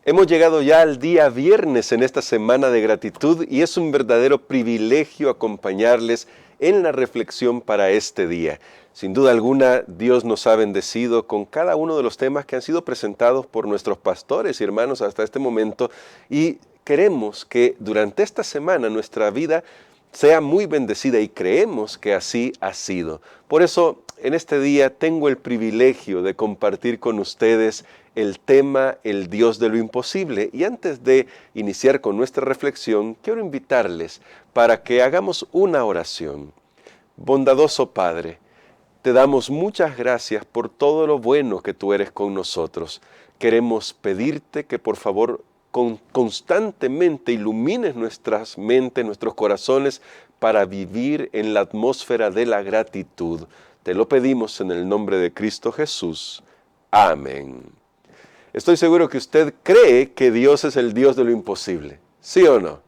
Hemos llegado ya al día viernes en esta semana de gratitud y es un verdadero privilegio acompañarles en la reflexión para este día. Sin duda alguna, Dios nos ha bendecido con cada uno de los temas que han sido presentados por nuestros pastores y hermanos hasta este momento y queremos que durante esta semana nuestra vida sea muy bendecida y creemos que así ha sido. Por eso, en este día tengo el privilegio de compartir con ustedes el tema El Dios de lo imposible. Y antes de iniciar con nuestra reflexión, quiero invitarles para que hagamos una oración. Bondadoso Padre, te damos muchas gracias por todo lo bueno que tú eres con nosotros. Queremos pedirte que por favor constantemente ilumines nuestras mentes, nuestros corazones para vivir en la atmósfera de la gratitud. Te lo pedimos en el nombre de Cristo Jesús. Amén. Estoy seguro que usted cree que Dios es el Dios de lo imposible, ¿sí o no?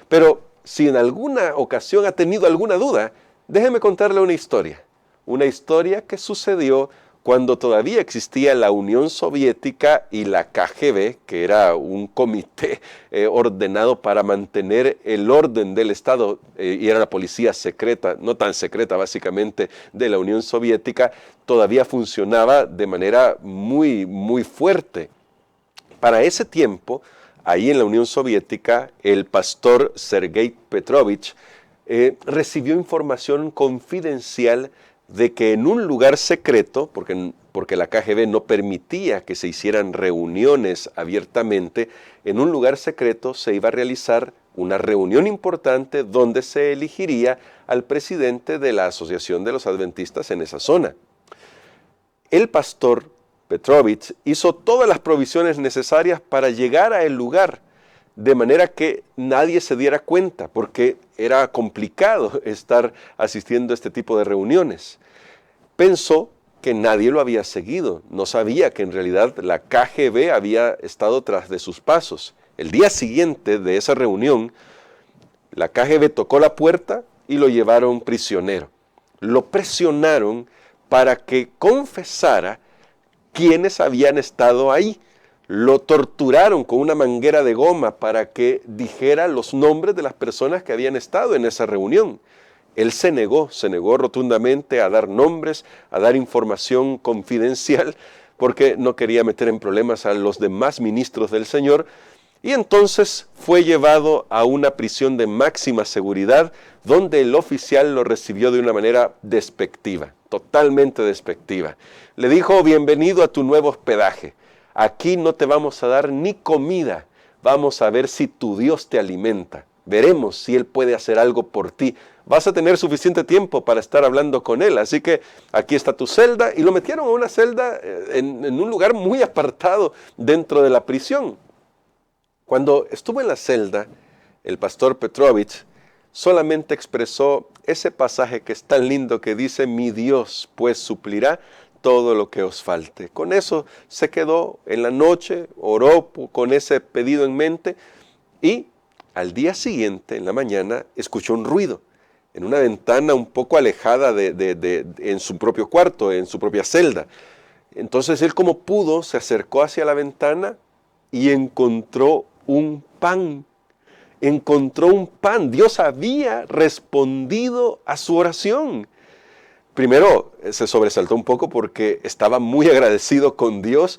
Pero si en alguna ocasión ha tenido alguna duda, déjeme contarle una historia que sucedió cuando todavía existía la Unión Soviética y la KGB, que era un comité ordenado para mantener el orden del Estado, y era la policía secreta, no tan secreta básicamente, de la Unión Soviética, todavía funcionaba de manera muy, muy fuerte. Para ese tiempo, ahí en la Unión Soviética, el pastor Sergei Petrovich recibió información confidencial de que en un lugar secreto, porque la KGB no permitía que se hicieran reuniones abiertamente, en un lugar secreto se iba a realizar una reunión importante donde se elegiría al presidente de la Asociación de los Adventistas en esa zona. El pastor Petrovich hizo todas las provisiones necesarias para llegar a el lugar, de manera que nadie se diera cuenta, porque era complicado estar asistiendo a este tipo de reuniones. Pensó que nadie lo había seguido, no sabía que en realidad la KGB había estado tras de sus pasos. El día siguiente de esa reunión, la KGB tocó la puerta y lo llevaron prisionero. Lo presionaron para que confesara quiénes habían estado ahí. Lo torturaron con una manguera de goma para que dijera los nombres de las personas que habían estado en esa reunión. Él se negó rotundamente a dar nombres, a dar información confidencial, porque no quería meter en problemas a los demás ministros del Señor. Y entonces fue llevado a una prisión de máxima seguridad, donde el oficial lo recibió de una manera despectiva, totalmente despectiva. Le dijo: bienvenido a tu nuevo hospedaje. Aquí no te vamos a dar ni comida, vamos a ver si tu Dios te alimenta. Veremos si Él puede hacer algo por ti. Vas a tener suficiente tiempo para estar hablando con Él, así que aquí está tu celda. Y lo metieron a una celda en un lugar muy apartado dentro de la prisión. Cuando estuvo en la celda, el pastor Petrovich solamente expresó ese pasaje que es tan lindo que dice: mi Dios pues suplirá todo lo que os falte. Con eso se quedó en la noche, oró con ese pedido en mente y al día siguiente, en la mañana, escuchó un ruido en una ventana un poco alejada en su propio cuarto, en su propia celda. Entonces él, como pudo, se acercó hacia la ventana y encontró un pan. Encontró un pan. Dios había respondido a su oración. Primero se sobresaltó un poco porque estaba muy agradecido con Dios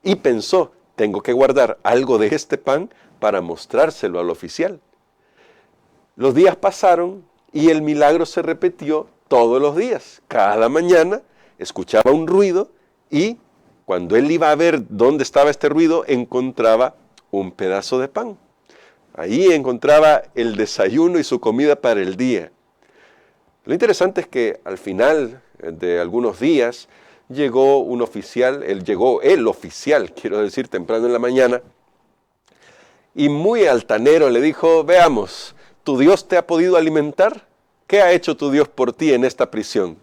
y pensó: tengo que guardar algo de este pan para mostrárselo al oficial. Los días pasaron y el milagro se repitió todos los días. Cada mañana escuchaba un ruido y cuando él iba a ver dónde estaba este ruido, encontraba un pedazo de pan. Ahí encontraba el desayuno y su comida para el día. Lo interesante es que al final de algunos días llegó un oficial, llegó el oficial, quiero decir, temprano en la mañana, y muy altanero le dijo: veamos, ¿tu Dios te ha podido alimentar? ¿Qué ha hecho tu Dios por ti en esta prisión?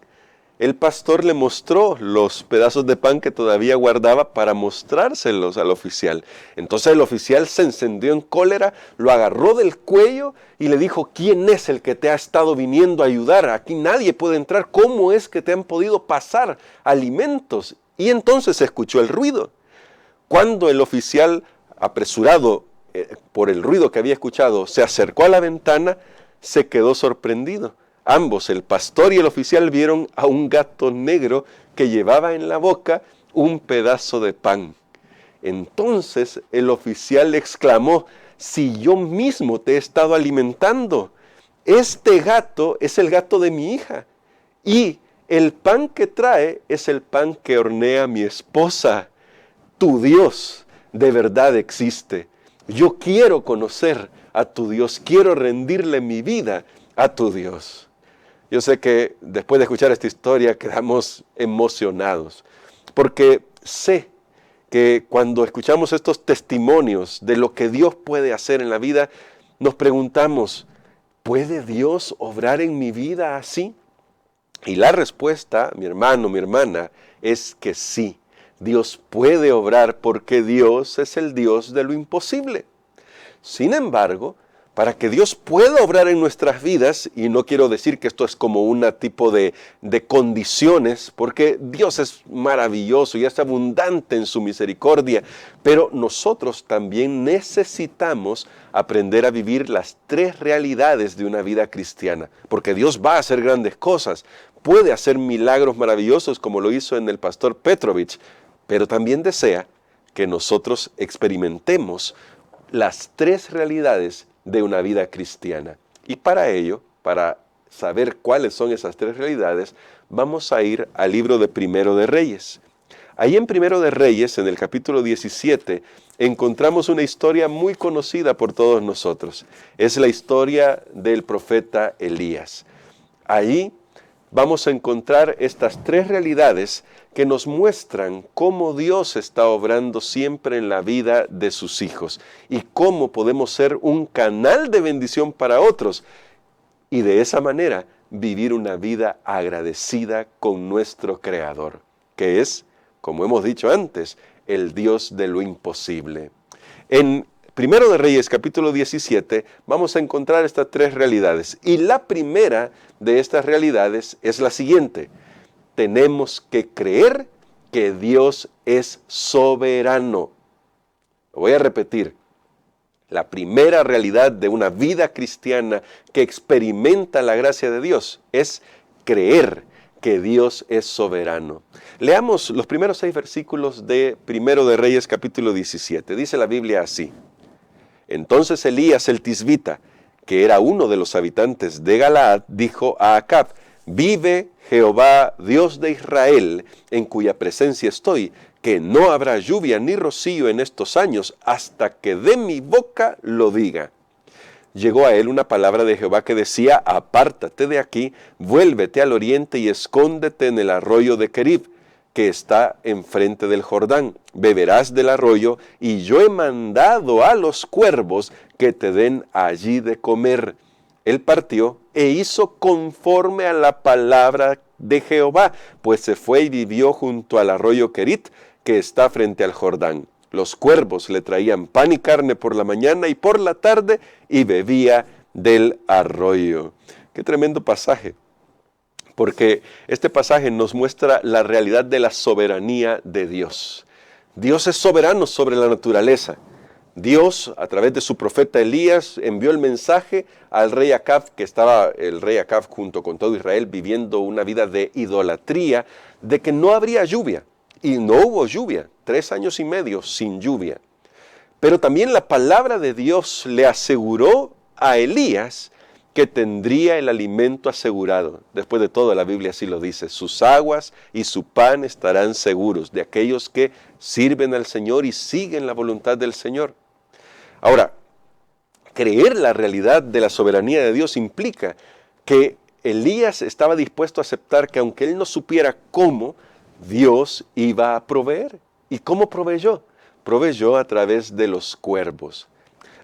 El pastor le mostró los pedazos de pan que todavía guardaba para mostrárselos al oficial. Entonces el oficial se encendió en cólera, lo agarró del cuello y le dijo: ¿quién es el que te ha estado viniendo a ayudar? Aquí nadie puede entrar. ¿Cómo es que te han podido pasar alimentos? Y entonces se escuchó el ruido. Cuando el oficial apresurado por el ruido que había escuchado, se acercó a la ventana, se quedó sorprendido. Ambos, el pastor y el oficial, vieron a un gato negro que llevaba en la boca un pedazo de pan. Entonces el oficial exclamó: si yo mismo te he estado alimentando, este gato es el gato de mi hija, y el pan que trae es el pan que hornea mi esposa. Tu Dios de verdad existe. Yo quiero conocer a tu Dios, quiero rendirle mi vida a tu Dios. Yo sé que después de escuchar esta historia quedamos emocionados, porque sé que cuando escuchamos estos testimonios de lo que Dios puede hacer en la vida, nos preguntamos: ¿puede Dios obrar en mi vida así? Y la respuesta, mi hermano, mi hermana, es que sí. Dios puede obrar porque Dios es el Dios de lo imposible. Sin embargo, para que Dios pueda obrar en nuestras vidas, y no quiero decir que esto es como un tipo de condiciones, porque Dios es maravilloso y es abundante en su misericordia, pero nosotros también necesitamos aprender a vivir las tres realidades de una vida cristiana, porque Dios va a hacer grandes cosas, puede hacer milagros maravillosos como lo hizo en el pastor Petrovich, pero también desea que nosotros experimentemos las tres realidades de una vida cristiana. Y para ello, para saber cuáles son esas tres realidades, vamos a ir al libro de Primero de Reyes. Ahí en Primero de Reyes, en el capítulo 17, encontramos una historia muy conocida por todos nosotros. Es la historia del profeta Elías. Ahí vamos a encontrar estas tres realidades que nos muestran cómo Dios está obrando siempre en la vida de sus hijos y cómo podemos ser un canal de bendición para otros y de esa manera vivir una vida agradecida con nuestro Creador, que es, como hemos dicho antes, el Dios de lo imposible. En Primero de Reyes, capítulo 17, vamos a encontrar estas tres realidades. Y la primera de estas realidades es la siguiente: tenemos que creer que Dios es soberano. Lo voy a repetir. La primera realidad de una vida cristiana que experimenta la gracia de Dios es creer que Dios es soberano. Leamos los primeros 6 versículos de Primero de Reyes, capítulo 17. Dice la Biblia así: entonces Elías el tisbita, que era uno de los habitantes de Galaad, dijo a Acab: vive Jehová, Dios de Israel, en cuya presencia estoy, que no habrá lluvia ni rocío en estos años, hasta que de mi boca lo diga. Llegó a él una palabra de Jehová que decía: apártate de aquí, vuélvete al oriente y escóndete en el arroyo de Kerib, que está enfrente del Jordán. Beberás del arroyo, y yo he mandado a los cuervos que te den allí de comer. Él partió e hizo conforme a la palabra de Jehová, pues se fue y vivió junto al arroyo Kerit, que está frente al Jordán. Los cuervos le traían pan y carne por la mañana y por la tarde, y bebía del arroyo. Qué tremendo pasaje, porque este pasaje nos muestra la realidad de la soberanía de Dios. Dios es soberano sobre la naturaleza. Dios, a través de su profeta Elías, envió el mensaje al rey Acab, que estaba el rey Acab junto con todo Israel viviendo una vida de idolatría, de que no habría lluvia. Y no hubo lluvia, 3 años y medio sin lluvia. Pero también la palabra de Dios le aseguró a Elías que tendría el alimento asegurado. Después de todo, la Biblia así lo dice: sus aguas y su pan estarán seguros de aquellos que sirven al Señor y siguen la voluntad del Señor. Ahora, creer la realidad de la soberanía de Dios implica que Elías estaba dispuesto a aceptar que aunque él no supiera cómo, Dios iba a proveer. ¿Y cómo proveyó? Proveyó a través de los cuervos.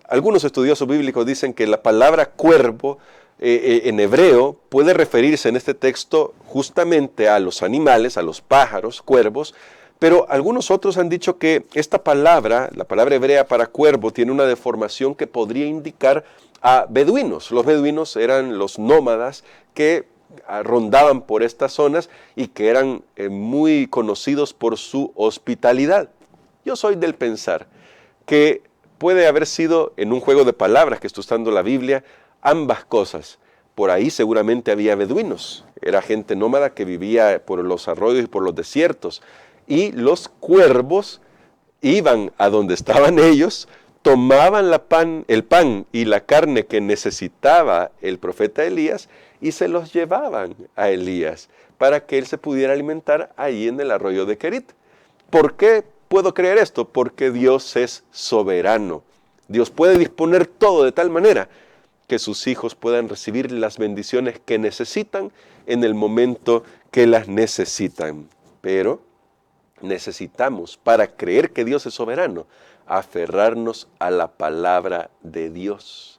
Algunos estudiosos bíblicos dicen que la palabra cuervo en hebreo puede referirse en este texto justamente a los animales, a los pájaros, cuervos, pero algunos otros han dicho que esta palabra, la palabra hebrea para cuervo, tiene una deformación que podría indicar a beduinos. Los beduinos eran los nómadas que rondaban por estas zonas y que eran muy conocidos por su hospitalidad. Yo soy del pensar que puede haber sido, en un juego de palabras que está usando la Biblia, ambas cosas. Por ahí seguramente había beduinos, era gente nómada que vivía por los arroyos y por los desiertos, y los cuervos iban a donde estaban ellos, tomaban el pan y la carne que necesitaba el profeta Elías y se los llevaban a Elías para que él se pudiera alimentar ahí en el arroyo de Querit. ¿Por qué puedo creer esto? Porque Dios es soberano. Dios puede disponer todo de tal manera que sus hijos puedan recibir las bendiciones que necesitan en el momento que las necesitan. Pero necesitamos, para creer que Dios es soberano, aferrarnos a la palabra de Dios.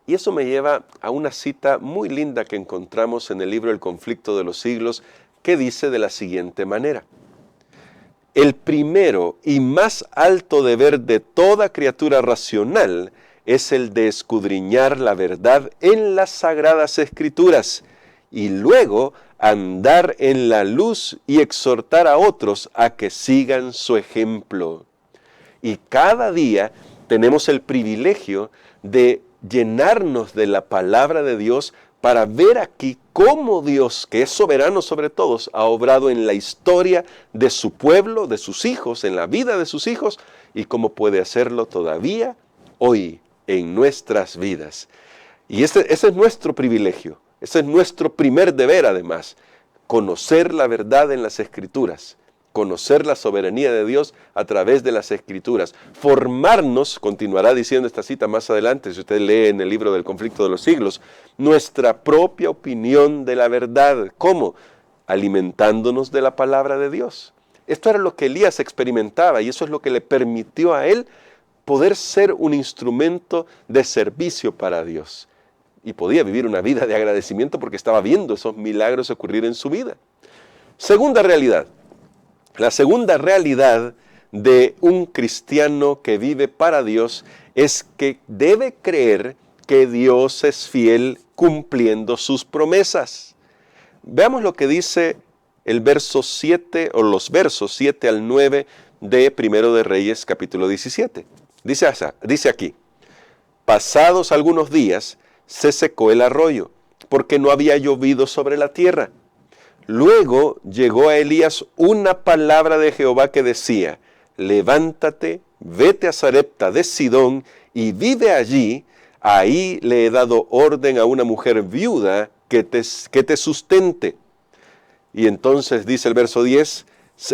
Y eso me lleva a una cita muy linda que encontramos en el libro El conflicto de los siglos, que dice de la siguiente manera: el primero y más alto deber de toda criatura racional es el de escudriñar la verdad en las sagradas escrituras y luego andar en la luz y exhortar a otros a que sigan su ejemplo. Y cada día tenemos el privilegio de llenarnos de la palabra de Dios para ver aquí cómo Dios, que es soberano sobre todos, ha obrado en la historia de su pueblo, de sus hijos, en la vida de sus hijos, y cómo puede hacerlo todavía hoy en nuestras vidas. Y ese es nuestro privilegio, ese es nuestro primer deber además, conocer la verdad en las Escrituras, conocer la soberanía de Dios a través de las Escrituras, formarnos, continuará diciendo esta cita más adelante, si usted lee en el libro del conflicto de los siglos, nuestra propia opinión de la verdad. ¿Cómo? Alimentándonos de la palabra de Dios. Esto era lo que Elías experimentaba y eso es lo que le permitió a él poder ser un instrumento de servicio para Dios. Y podía vivir una vida de agradecimiento porque estaba viendo esos milagros ocurrir en su vida. Segunda realidad. La segunda realidad de un cristiano que vive para Dios es que debe creer que Dios es fiel cumpliendo sus promesas. Veamos lo que dice el verso 7 o los versos 7 al 9 de Primero de Reyes capítulo 17. Dice aquí: pasados algunos días se secó el arroyo porque no había llovido sobre la tierra. Luego llegó a Elías una palabra de Jehová que decía: levántate, vete a Sarepta de Sidón y vive allí. Ahí le he dado orden a una mujer viuda que te sustente. Y entonces dice el verso 10,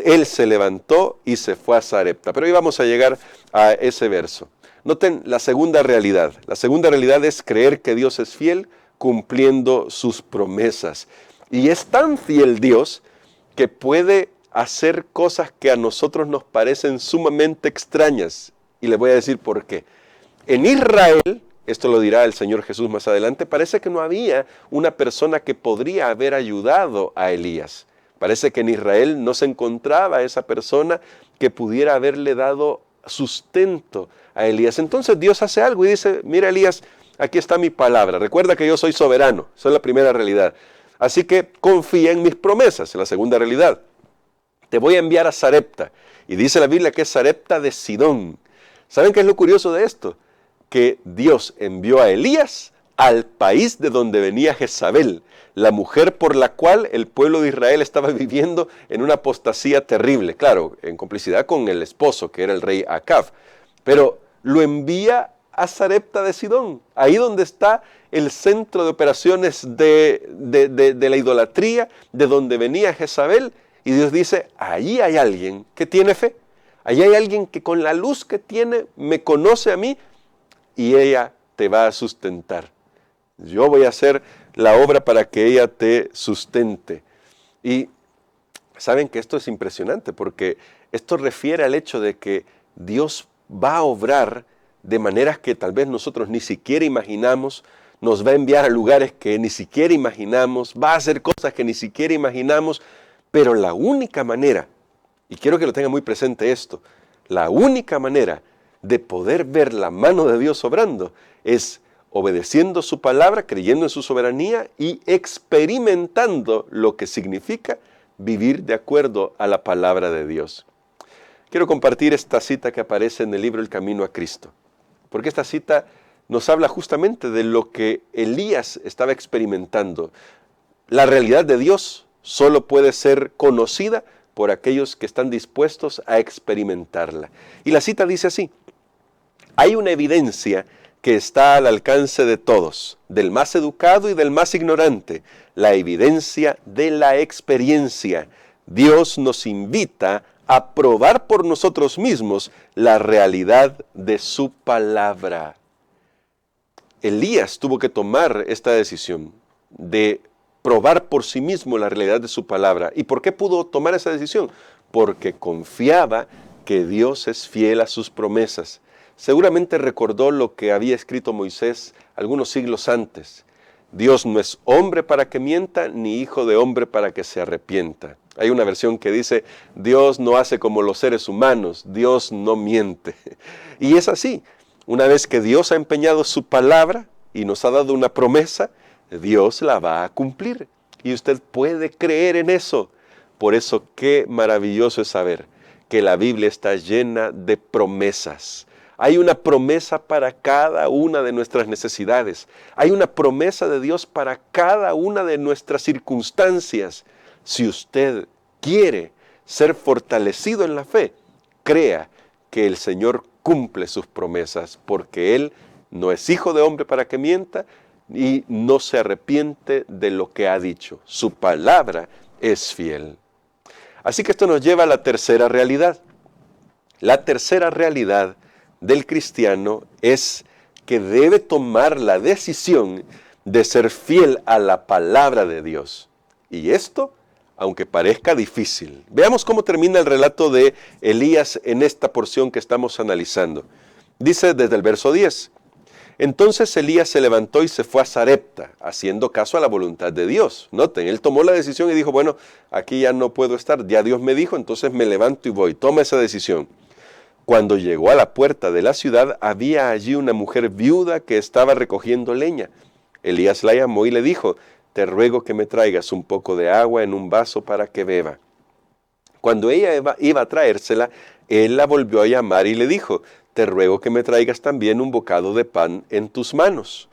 él se levantó y se fue a Sarepta. Pero hoy vamos a llegar a ese verso. Noten la segunda realidad. La segunda realidad es creer que Dios es fiel cumpliendo sus promesas. Y es tan fiel Dios que puede hacer cosas que a nosotros nos parecen sumamente extrañas. Y le voy a decir por qué. En Israel, esto lo dirá el Señor Jesús más adelante, parece que no había una persona que podría haber ayudado a Elías. Parece que en Israel no se encontraba esa persona que pudiera haberle dado sustento a Elías. Entonces Dios hace algo y dice: mira, Elías, aquí está mi palabra. Recuerda que yo soy soberano. Esa es la primera realidad. Así que confía en mis promesas. En la segunda realidad, te voy a enviar a Sarepta. Y dice la Biblia que es Sarepta de Sidón. ¿Saben qué es lo curioso de esto? Que Dios envió a Elías al país de donde venía Jezabel, la mujer por la cual el pueblo de Israel estaba viviendo en una apostasía terrible. Claro, en complicidad con el esposo, que era el rey Acab. Pero lo envía a Sarepta de Sidón, ahí donde está el centro de operaciones de la idolatría, de donde venía Jezabel. Y Dios dice: allí hay alguien que tiene fe. Allí hay alguien que con la luz que tiene me conoce a mí y ella te va a sustentar. Yo voy a hacer la obra para que ella te sustente. Y saben que esto es impresionante porque esto refiere al hecho de que Dios va a obrar de maneras que tal vez nosotros ni siquiera imaginamos, nos va a enviar a lugares que ni siquiera imaginamos, va a hacer cosas que ni siquiera imaginamos, pero la única manera, y quiero que lo tenga muy presente esto, la única manera de poder ver la mano de Dios obrando es obedeciendo su palabra, creyendo en su soberanía y experimentando lo que significa vivir de acuerdo a la palabra de Dios. Quiero compartir esta cita que aparece en el libro El Camino a Cristo, porque esta cita nos habla justamente de lo que Elías estaba experimentando. La realidad de Dios solo puede ser conocida por aquellos que están dispuestos a experimentarla. Y la cita dice así: hay una evidencia que está al alcance de todos, del más educado y del más ignorante, la evidencia de la experiencia. Dios nos invita a probar por nosotros mismos la realidad de su palabra. Elías tuvo que tomar esta decisión de probar por sí mismo la realidad de su palabra. ¿Y por qué pudo tomar esa decisión? Porque confiaba que Dios es fiel a sus promesas. Seguramente recordó lo que había escrito Moisés algunos siglos antes. Dios no es hombre para que mienta, ni hijo de hombre para que se arrepienta. Hay una versión que dice: Dios no hace como los seres humanos, Dios no miente. Y es así. Una vez que Dios ha empeñado su palabra y nos ha dado una promesa, Dios la va a cumplir. Y usted puede creer en eso. Por eso qué maravilloso es saber que la Biblia está llena de promesas. Hay una promesa para cada una de nuestras necesidades. Hay una promesa de Dios para cada una de nuestras circunstancias. Si usted quiere ser fortalecido en la fe, crea que el Señor cumple sus promesas, porque Él no es hijo de hombre para que mienta y no se arrepiente de lo que ha dicho. Su palabra es fiel. Así que esto nos lleva a la tercera realidad. La tercera realidad del cristiano es que debe tomar la decisión de ser fiel a la palabra de Dios. Y esto, aunque parezca difícil. Veamos cómo termina el relato de Elías en esta porción que estamos analizando. Dice desde el verso 10: entonces Elías se levantó y se fue a Sarepta, haciendo caso a la voluntad de Dios. Noten, él tomó la decisión y dijo: bueno, aquí ya no puedo estar, ya Dios me dijo, entonces me levanto y voy. Toma esa decisión. Cuando llegó a la puerta de la ciudad, había allí una mujer viuda que estaba recogiendo leña. Elías la llamó y le dijo: te ruego que me traigas un poco de agua en un vaso para que beba. Cuando ella iba a traérsela, él la volvió a llamar y le dijo: te ruego que me traigas también un bocado de pan en tus manos.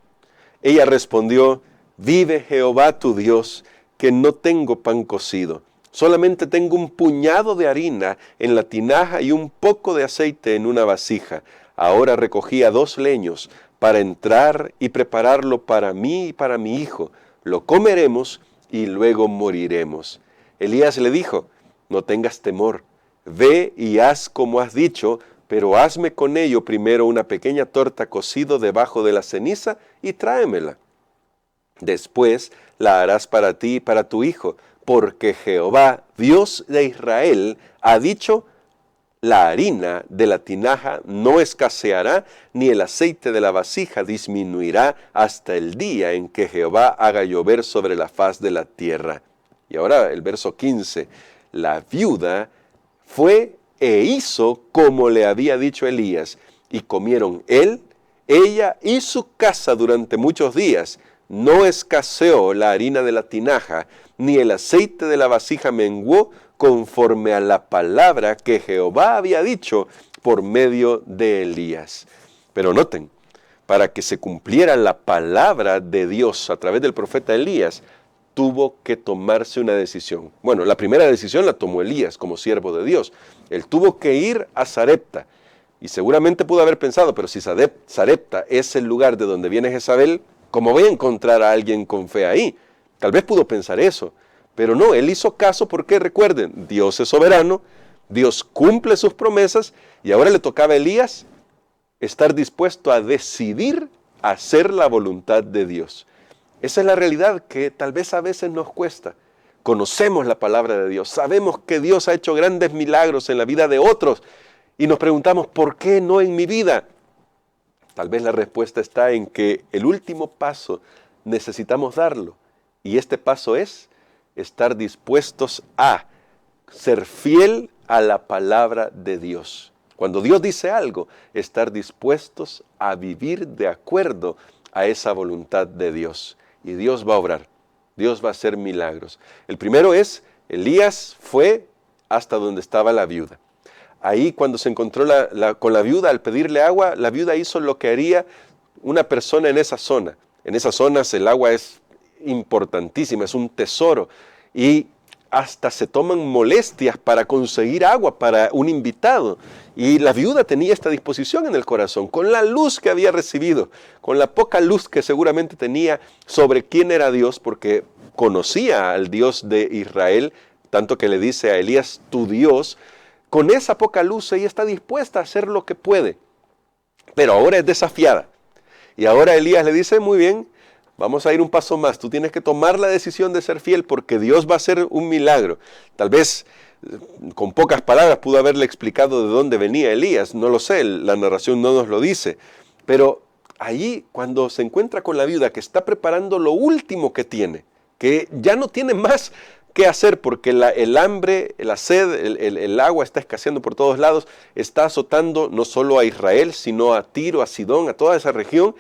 Ella respondió: vive Jehová tu Dios, que no tengo pan cocido. Solamente tengo un puñado de harina en la tinaja y un poco de aceite en una vasija. Ahora recogía 2 leños para entrar y prepararlo para mí y para mi hijo. Lo comeremos y luego moriremos. Elías le dijo: no tengas temor, ve y haz como has dicho, pero hazme con ello primero una pequeña torta cocido debajo de la ceniza y tráemela. Después la harás para ti y para tu hijo, porque Jehová, Dios de Israel, ha dicho: la harina de la tinaja no escaseará, ni el aceite de la vasija disminuirá hasta el día en que Jehová haga llover sobre la faz de la tierra. Y ahora el verso 15, la viuda fue e hizo como le había dicho Elías, y comieron él, ella y su casa durante muchos días. No escaseó la harina de la tinaja, ni el aceite de la vasija menguó, conforme a la palabra que Jehová había dicho por medio de Elías. Pero noten, para que se cumpliera la palabra de Dios a través del profeta Elías, tuvo que tomarse una decisión. Bueno, la primera decisión la tomó Elías como siervo de Dios. Él tuvo que ir a Sarepta. Y seguramente pudo haber pensado: pero si Sarepta es el lugar de donde viene Jezabel, ¿cómo voy a encontrar a alguien con fe ahí? Tal vez pudo pensar eso. Pero no, él hizo caso porque, recuerden, Dios es soberano, Dios cumple sus promesas, y ahora le tocaba a Elías estar dispuesto a decidir hacer la voluntad de Dios. Esa es la realidad que tal vez a veces nos cuesta. Conocemos la palabra de Dios, sabemos que Dios ha hecho grandes milagros en la vida de otros, y nos preguntamos: ¿por qué no en mi vida? Tal vez la respuesta está en que el último paso necesitamos darlo, y este paso es estar dispuestos a ser fiel a la palabra de Dios. Cuando Dios dice algo, estar dispuestos a vivir de acuerdo a esa voluntad de Dios. Y Dios va a obrar, Dios va a hacer milagros. El primero es: Elías fue hasta donde estaba la viuda. ahí cuando se encontró con la viuda, al pedirle agua, la viuda hizo lo que haría una persona en esa zona. En esas zonas el agua es importantísima, es un tesoro. Y hasta se toman molestias para conseguir agua para un invitado. Y la viuda tenía esta disposición en el corazón, con la luz que había recibido, con la poca luz que seguramente tenía sobre quién era Dios, porque conocía al Dios de Israel, tanto que le dice a Elías, tu Dios. Con esa poca luz ella está dispuesta a hacer lo que puede, pero ahora es desafiada. Y ahora Elías le dice, muy bien, vamos a ir un paso más, tú tienes que tomar la decisión de ser fiel porque Dios va a hacer un milagro. Tal vez con pocas palabras pudo haberle explicado de dónde venía Elías, no lo sé, la narración no nos lo dice, pero allí cuando se encuentra con la viuda que está preparando lo último que tiene, que ya no tiene más que hacer porque el hambre, la sed, el agua está escaseando por todos lados, está azotando no solo a Israel, sino a Tiro, a Sidón, a toda esa región.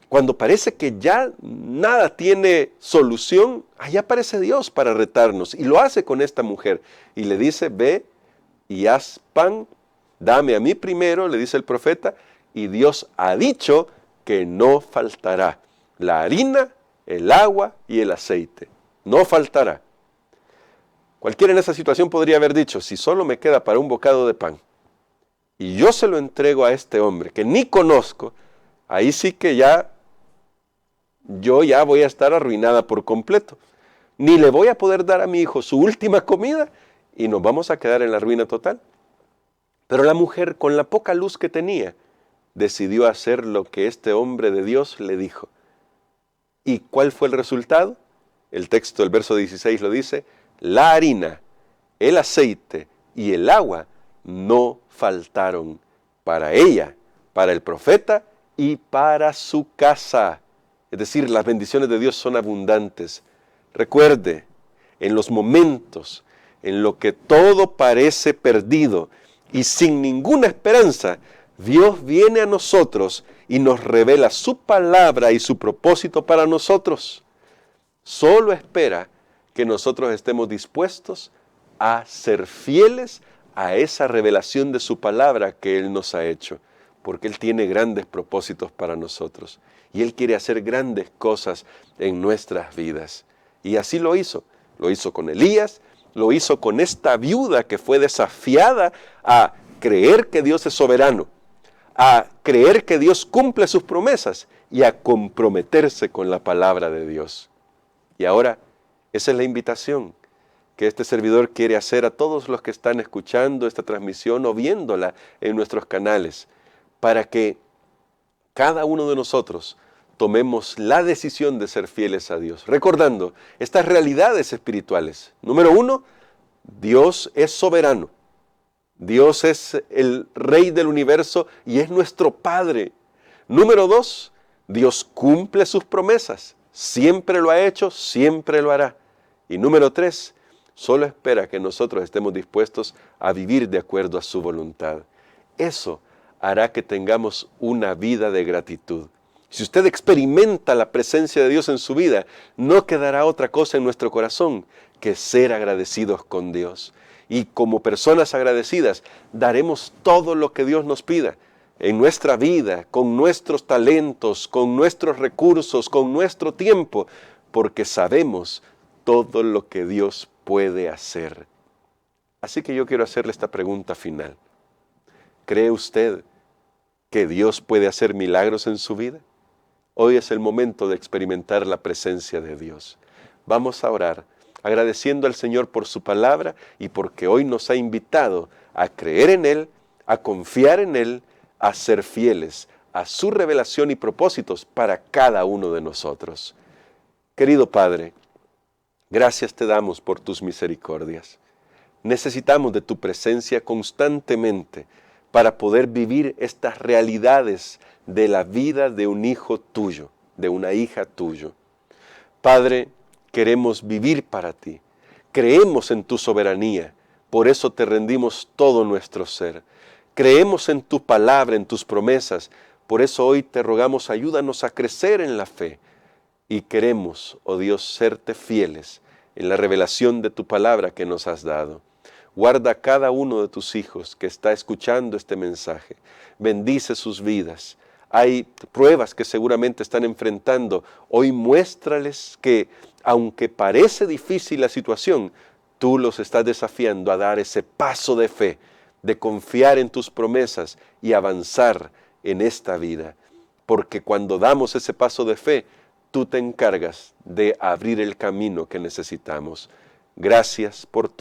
Cuando parece que ya nada tiene solución, allá aparece Dios para retarnos y lo hace con esta mujer. Y le dice, ve y haz pan, dame a mí primero, le dice el profeta, y Dios ha dicho que no faltará la harina, el agua y el aceite. No faltará. Cualquiera en esa situación podría haber dicho, si solo me queda para un bocado de pan, y yo se lo entrego a este hombre que ni conozco, ahí sí que yo ya voy a estar arruinada por completo. Ni le voy a poder dar a mi hijo su última comida y nos vamos a quedar en la ruina total. Pero la mujer, con la poca luz que tenía, decidió hacer lo que este hombre de Dios le dijo. ¿Y cuál fue el resultado? El texto del verso 16 lo dice, la harina, el aceite y el agua no faltaron para ella, para el profeta y para su casa. Es decir, las bendiciones de Dios son abundantes. Recuerde, en los momentos en los que todo parece perdido y sin ninguna esperanza, Dios viene a nosotros y nos revela su palabra y su propósito para nosotros. Solo espera que nosotros estemos dispuestos a ser fieles a esa revelación de su palabra que Él nos ha hecho, porque Él tiene grandes propósitos para nosotros y Él quiere hacer grandes cosas en nuestras vidas. Y así lo hizo con Elías, lo hizo con esta viuda que fue desafiada a creer que Dios es soberano, a creer que Dios cumple sus promesas y a comprometerse con la palabra de Dios. Y ahora, esa es la invitación que este servidor quiere hacer a todos los que están escuchando esta transmisión o viéndola en nuestros canales, para que cada uno de nosotros tomemos la decisión de ser fieles a Dios, recordando estas realidades espirituales. Número 1, Dios es soberano. Dios es el Rey del universo y es nuestro Padre. Número 2, Dios cumple sus promesas. Siempre lo ha hecho, siempre lo hará. Y número 3, solo espera que nosotros estemos dispuestos a vivir de acuerdo a su voluntad. Eso hará que tengamos una vida de gratitud. Si usted experimenta la presencia de Dios en su vida, no quedará otra cosa en nuestro corazón que ser agradecidos con Dios. Y como personas agradecidas, daremos todo lo que Dios nos pida en nuestra vida, con nuestros talentos, con nuestros recursos, con nuestro tiempo, porque sabemos todo lo que Dios puede hacer. Así que yo quiero hacerle esta pregunta final. ¿Cree usted que Dios puede hacer milagros en su vida? Hoy es el momento de experimentar la presencia de Dios. Vamos a orar, agradeciendo al Señor por su palabra y porque hoy nos ha invitado a creer en Él, a confiar en Él, a ser fieles a su revelación y propósitos para cada uno de nosotros. Querido Padre, gracias te damos por tus misericordias. Necesitamos de tu presencia constantemente para poder vivir estas realidades de la vida de un hijo tuyo, de una hija tuya. Padre, queremos vivir para ti. Creemos en tu soberanía, por eso te rendimos todo nuestro ser. Creemos en tu palabra, en tus promesas, por eso hoy te rogamos, ayúdanos a crecer en la fe. Y queremos, oh Dios, serte fieles en la revelación de tu palabra que nos has dado. Guarda a cada uno de tus hijos que está escuchando este mensaje. Bendice sus vidas. Hay pruebas que seguramente están enfrentando. Hoy muéstrales que, aunque parece difícil la situación, tú los estás desafiando a dar ese paso de fe, de confiar en tus promesas y avanzar en esta vida. Porque cuando damos ese paso de fe, tú te encargas de abrir el camino que necesitamos. Gracias por todo.